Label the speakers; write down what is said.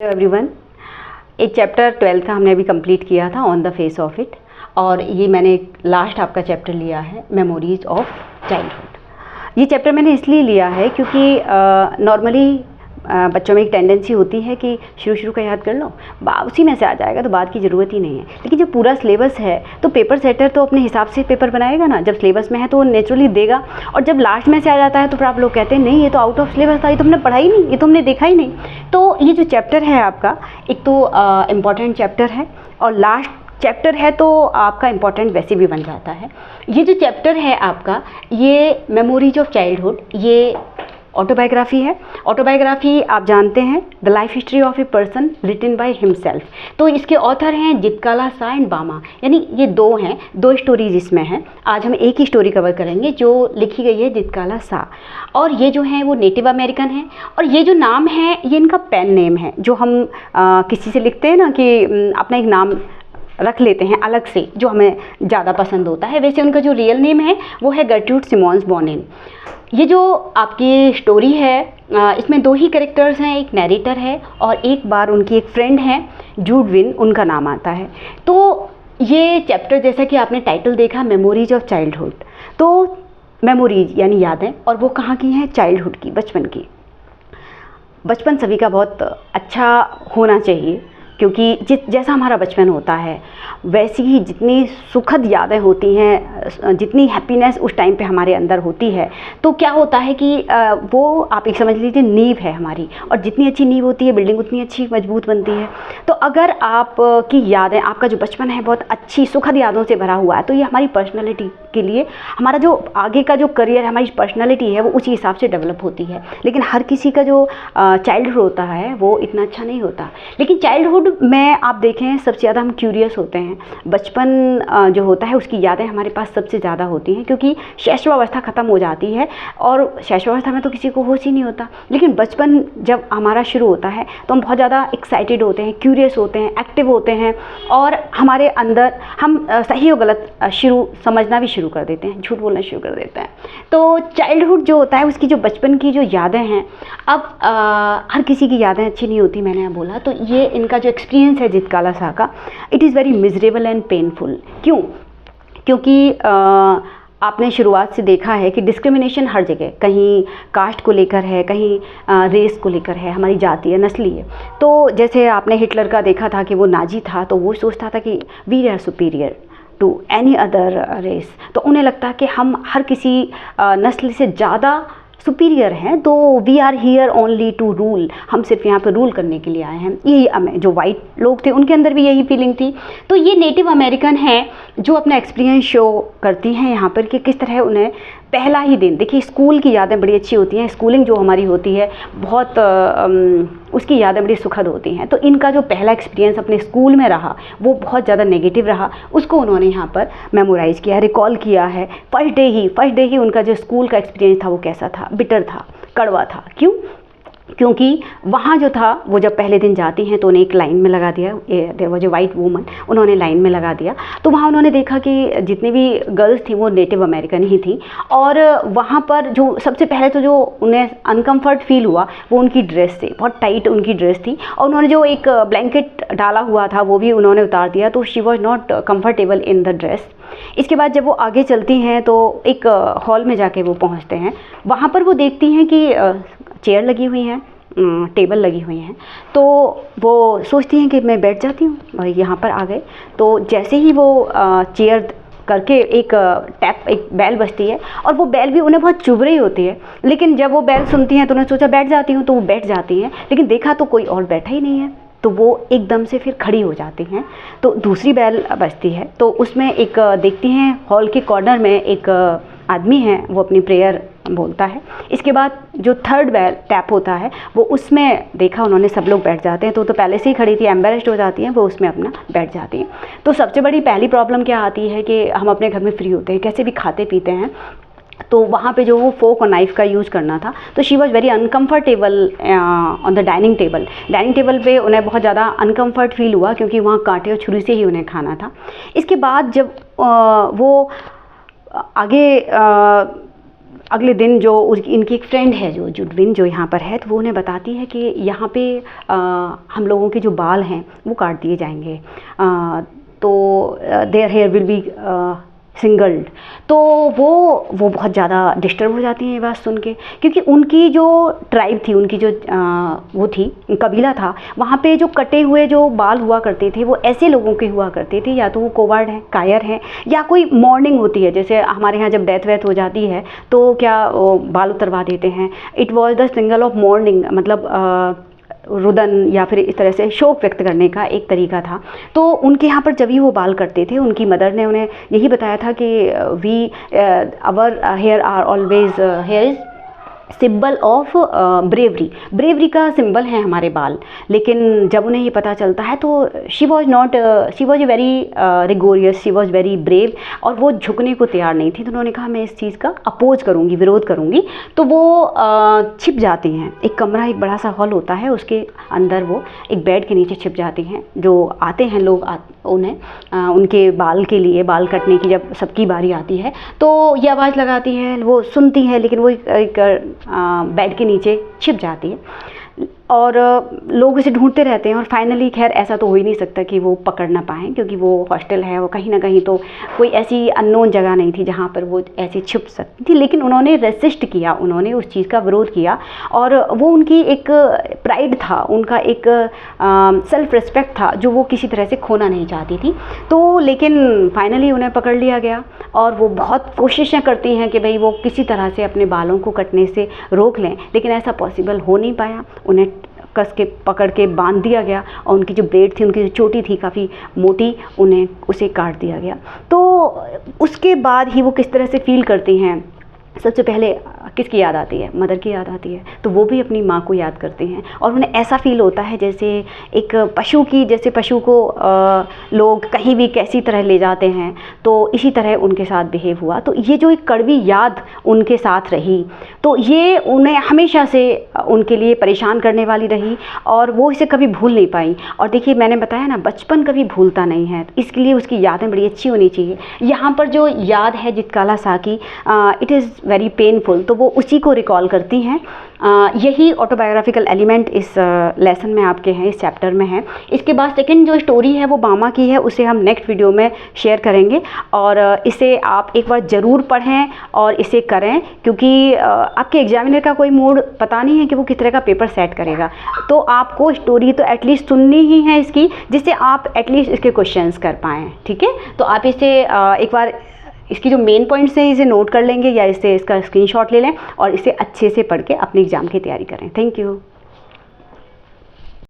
Speaker 1: Everyone, एक chapter 12 का हमने अभी कंप्लीट किया था on the face of it, और ये मैंने लास्ट आपका चैप्टर लिया है मेमोरीज ऑफ चाइल्डहुड। ये चैप्टर मैंने इसलिए लिया है क्योंकि नॉर्मली बच्चों में एक टेंडेंसी होती है कि शुरू का याद कर लो, उसी में से आ जाएगा तो बाद की ज़रूरत ही नहीं है। लेकिन जब पूरा सिलेबस है तो पेपर सेटर तो अपने हिसाब से पेपर बनाएगा ना। जब सिलेबस में है तो वो नेचुरली देगा, और जब लास्ट में से आ जाता है तो फिर आप लोग कहते हैं नहीं ये तो आउट ऑफ सिलेबस था, ये तो हमने पढ़ा ही नहीं, ये तो हमने देखा ही नहीं। तो ये जो चैप्टर है आपका, एक तो इम्पॉर्टेंट चैप्टर है और लास्ट चैप्टर है तो आपका इम्पॉर्टेंट वैसे भी बन जाता है। ये जो चैप्टर है आपका, ये मेमोरीज ऑफ चाइल्डहुड, ये ऑटोबायोग्राफी है। ऑटोबायोग्राफी आप जानते हैं, the life history of a person written by himself. तो इसके ऑथर हैं जित्काला सा एंड बामा, यानी ये दो स्टोरीज इसमें हैं। आज हम एक ही स्टोरी कवर करेंगे जो लिखी गई है जित्काला सा, और ये जो है वो नेटिव अमेरिकन है। और ये जो नाम है ये इनका पेन नेम है, जो हम किसी से लिखते हैं ना कि अपना एक नाम रख लेते हैं अलग से, जो हमें ज़्यादा पसंद होता है। वैसे उनका जो रियल नेम है वो है गर्ट्रूड सिमोन्स बोनिन। ये जो आपकी स्टोरी है, इसमें दो ही कैरेक्टर्स हैं, एक नैरेटर है और एक बार उनकी एक फ्रेंड है जूडविन, उनका नाम आता है। तो ये चैप्टर, जैसा कि आपने टाइटल देखा, मेमोरीज ऑफ चाइल्डहुड, तो मेमोरीज यानी यादें, और वो कहाँ की हैं? चाइल्डहुड की, बचपन की। बचपन सभी का बहुत अच्छा होना चाहिए, क्योंकि जैसा हमारा बचपन होता है वैसी ही जितनी सुखद यादें होती हैं, जितनी हैप्पीनेस उस टाइम पे हमारे अंदर होती है, तो क्या होता है कि वो आप एक समझ लीजिए नींव है हमारी, और जितनी अच्छी नींव होती है बिल्डिंग उतनी अच्छी मजबूत बनती है। तो अगर आप की यादें, आपका जो बचपन है बहुत अच्छी सुखद यादों से भरा हुआ है, तो ये हमारी पर्सनैलिटी के लिए, हमारा जो आगे का जो करियर है, हमारी पर्सनैलिटी है, वो उसी हिसाब से डेवलप होती है। लेकिन हर किसी का जो चाइल्डहुड होता है वो इतना अच्छा नहीं होता। लेकिन चाइल्डहुड में आप देखें सबसे ज़्यादा हम क्यूरियस होते हैं। बचपन जो होता है उसकी यादें हमारे पास सबसे ज़्यादा होती हैं, क्योंकि शैशवावस्था ख़त्म हो जाती है, और शैशवावस्था में तो किसी को होश ही नहीं होता। लेकिन बचपन जब हमारा शुरू होता है तो हम बहुत ज़्यादा एक्साइटेड होते हैं, क्यूरियस होते हैं, एक्टिव होते हैं, और हमारे अंदर हम सही और गलत समझना भी शुरू कर देते हैं, झूठ बोलना शुरू कर देते हैं। तो चाइल्डहुड जो होता है उसकी जो बचपन की जो यादें हैं, अब हर किसी की यादें अच्छी नहीं होती, मैंने बोला। तो ये इनका जो एक्सपीरियंस है जित्काला सा का, it is very miserable and painful. क्यों? क्योंकि आपने शुरुआत से देखा है कि डिस्क्रिमिनेशन हर जगह, कहीं कास्ट को लेकर है, कहीं रेस को लेकर है, हमारी जाति है, नस्ली है। तो जैसे आपने हिटलर का देखा था कि वो नाजी था, तो वो सोचता था कि we are superior to any other race. तो उन्हें लगता है कि हम हर किसी नस्ल से ज़्यादा सुपीरियर हैं, तो we are here only to rule, हम सिर्फ यहाँ पे रूल करने के लिए आए हैं। यही जो वाइट लोग थे उनके अंदर भी यही फीलिंग थी। तो ये नेटिव अमेरिकन हैं जो अपना एक्सपीरियंस शो करती हैं यहाँ पर कि किस तरह उन्हें पहला ही दिन, देखिए स्कूल की यादें बड़ी अच्छी होती हैं, स्कूलिंग जो हमारी होती है बहुत उसकी यादें बड़ी सुखद होती हैं। तो इनका जो पहला एक्सपीरियंस अपने स्कूल में रहा वो बहुत ज़्यादा नेगेटिव रहा, उसको उन्होंने यहाँ पर मेमोराइज़ किया, रिकॉल किया है। फर्स्ट डे ही उनका जो स्कूल का एक्सपीरियंस था वो कैसा था? बिटर था, कड़वा था। क्यों? क्योंकि वहाँ जो था, वो जब पहले दिन जाती हैं तो उन्हें एक लाइन में लगा दिया, there was a white woman, उन्होंने लाइन में लगा दिया। तो वहाँ उन्होंने देखा कि जितनी भी गर्ल्स थी वो नेटिव अमेरिकन ही थी, और वहाँ पर जो सबसे पहले तो जो उन्हें अनकम्फर्ट फील हुआ वो उनकी ड्रेस से, बहुत टाइट उनकी ड्रेस थी, और उन्होंने जो एक ब्लैंकेट डाला हुआ था वो भी उन्होंने उतार दिया, तो she was not comfortable in the dress. इसके बाद जब वो आगे चलती हैं तो एक हॉल में जाके वो पहुँचते हैं, वहाँ पर वो देखती हैं कि चेयर लगी हुई हैं, टेबल लगी हुई हैं। तो वो सोचती हैं कि मैं बैठ जाती हूँ, और यहाँ पर आ गए। तो जैसे ही वो चेयर करके एक बेल बजती है, और वो बेल भी उन्हें बहुत चुभ रही होती है, लेकिन जब वो बेल सुनती हैं तो उन्होंने सोचा बैठ जाती हूँ, तो वो बैठ जाती हैं। लेकिन देखा तो कोई और बैठा ही नहीं है, तो वो एकदम से फिर खड़ी हो जाती हैं। तो दूसरी बेल बजती है, तो उसमें एक देखती हैं हॉल के कॉर्नर में एक आदमी है, वो अपनी प्रेयर बोलता है। इसके बाद जो थर्ड बेल टैप होता है वो उसमें देखा उन्होंने सब लोग बैठ जाते हैं, तो पहले से ही खड़ी थी, एम्बेरेस्ड हो जाती हैं, वो उसमें अपना बैठ जाती हैं। तो सबसे बड़ी पहली प्रॉब्लम क्या आती है कि हम अपने घर में फ्री होते हैं, कैसे भी खाते पीते हैं, तो वहाँ पे जो वो फोक और नाइफ़ का यूज़ करना था, तो she was very uncomfortable on the dining table पे उन्हें बहुत ज़्यादा अनकम्फर्ट फील हुआ, क्योंकि वहाँ कांटे और छुरी से ही उन्हें खाना था। इसके बाद जब वो आगे अगले दिन जो इनकी एक फ्रेंड है जो जुडविन जो यहाँ पर है, तो वो उन्हें बताती है कि यहाँ पे हम लोगों के जो बाल हैं वो काट दिए जाएंगे, तो their hair will be singled. तो वो बहुत ज़्यादा डिस्टर्ब हो जाती हैं ये बात सुन के, क्योंकि उनकी जो ट्राइब थी, उनकी जो वो थी, कबीला था, वहाँ पे जो कटे हुए जो बाल हुआ करते थे वो ऐसे लोगों के हुआ करते थे, या तो वो कोवार्ड हैं, कायर हैं, या कोई मॉर्निंग होती है, जैसे हमारे यहाँ जब डेथ वेथ हो जाती है तो क्या बाल उतरवा देते हैं। It was the single of morning, मतलब रुदन या फिर इस तरह से शोक व्यक्त करने का एक तरीका था। तो उनके यहाँ पर जब भी वो बाल करते थे, उनकी मदर ने उन्हें यही बताया था कि we our hair are always hair is symbol of bravery, bravery का सिंबल है हमारे बाल। लेकिन जब उन्हें ये पता चलता है तो she was a very rigorous, she was very brave, और वो झुकने को तैयार नहीं थी। तो उन्होंने कहा मैं इस चीज़ का अपोज करूँगी, विरोध करूँगी। तो वो छिप जाती हैं, एक कमरा, एक बड़ा सा हॉल होता है, उसके अंदर वो एक बेड के नीचे छिप जाती हैं। जो आते हैं लोग उन्हें उनके बाल के लिए, बाल कटने की जब सबकी बारी आती है तो ये आवाज़ लगाती है, वो सुनती है, लेकिन वो एक बेड के नीचे छिप जाती है और लोग इसे ढूंढते रहते हैं। और फाइनली खैर ऐसा तो हो ही नहीं सकता कि वो पकड़ ना पाएँ, क्योंकि वो हॉस्टल है, वो कहीं ना कहीं तो कोई ऐसी अननोन जगह नहीं थी जहाँ पर वो ऐसे छुप सकती थी। लेकिन उन्होंने रेसिस्ट किया, उन्होंने उस चीज़ का विरोध किया, और वो उनकी एक प्राइड था, उनका एक सेल्फ रिस्पेक्ट था जो वो किसी तरह से खोना नहीं चाहती थी। तो लेकिन फाइनली उन्हें पकड़ लिया गया, और वो बहुत कोशिशें करती हैं कि भाई वो किसी तरह से अपने बालों को कटने से रोक लें, लेकिन ऐसा पॉसिबल हो नहीं पाया। उन्हें कस के पकड़ के बांध दिया गया, और उनकी जो ब्लेड थी, उनकी जो चोटी थी काफ़ी मोटी, उसे काट दिया गया। तो उसके बाद ही वो किस तरह से फील करती हैं, सबसे पहले किसकी याद आती है? मदर की याद आती है। तो वो भी अपनी माँ को याद करते हैं, और उन्हें ऐसा फील होता है जैसे एक पशु की, जैसे पशु को लोग कहीं भी कैसी तरह ले जाते हैं, तो इसी तरह उनके साथ बिहेव हुआ। तो ये जो एक कड़वी याद उनके साथ रही, तो ये उन्हें हमेशा से उनके लिए परेशान करने वाली रही, और वो इसे कभी भूल नहीं पाई। और देखिए मैंने बताया ना, बचपन कभी भूलता नहीं है, इसके लिए उसकी यादें बड़ी अच्छी होनी चाहिए। यहाँ पर जो याद है जितकाला साकी, इट इज़ वेरी पेनफुल, तो वो उसी को रिकॉल करती हैं। यही ऑटोबायोग्राफिकल एलिमेंट इस लेसन में आपके हैं, इस चैप्टर में है। इसके बाद सेकंड जो स्टोरी है वो बामा की है, उसे हम नेक्स्ट वीडियो में शेयर करेंगे, और इसे आप एक बार ज़रूर पढ़ें और इसे करें, क्योंकि आपके एग्जामिनर का कोई मूड पता नहीं है कि वो किस तरह का पेपर सेट करेगा। तो आपको स्टोरी तो एटलीस्ट सुननी ही है इसकी, जिससे आप एटलीस्ट इसके क्वेश्चंस कर पाएँ। ठीक है, तो आप इसे एक बार इसकी जो मेन पॉइंट्स हैं इसे नोट कर लेंगे, या इसका स्क्रीनशॉट ले लें और इसे अच्छे से पढ़ के अपने एग्ज़ाम की तैयारी करें। Thank you.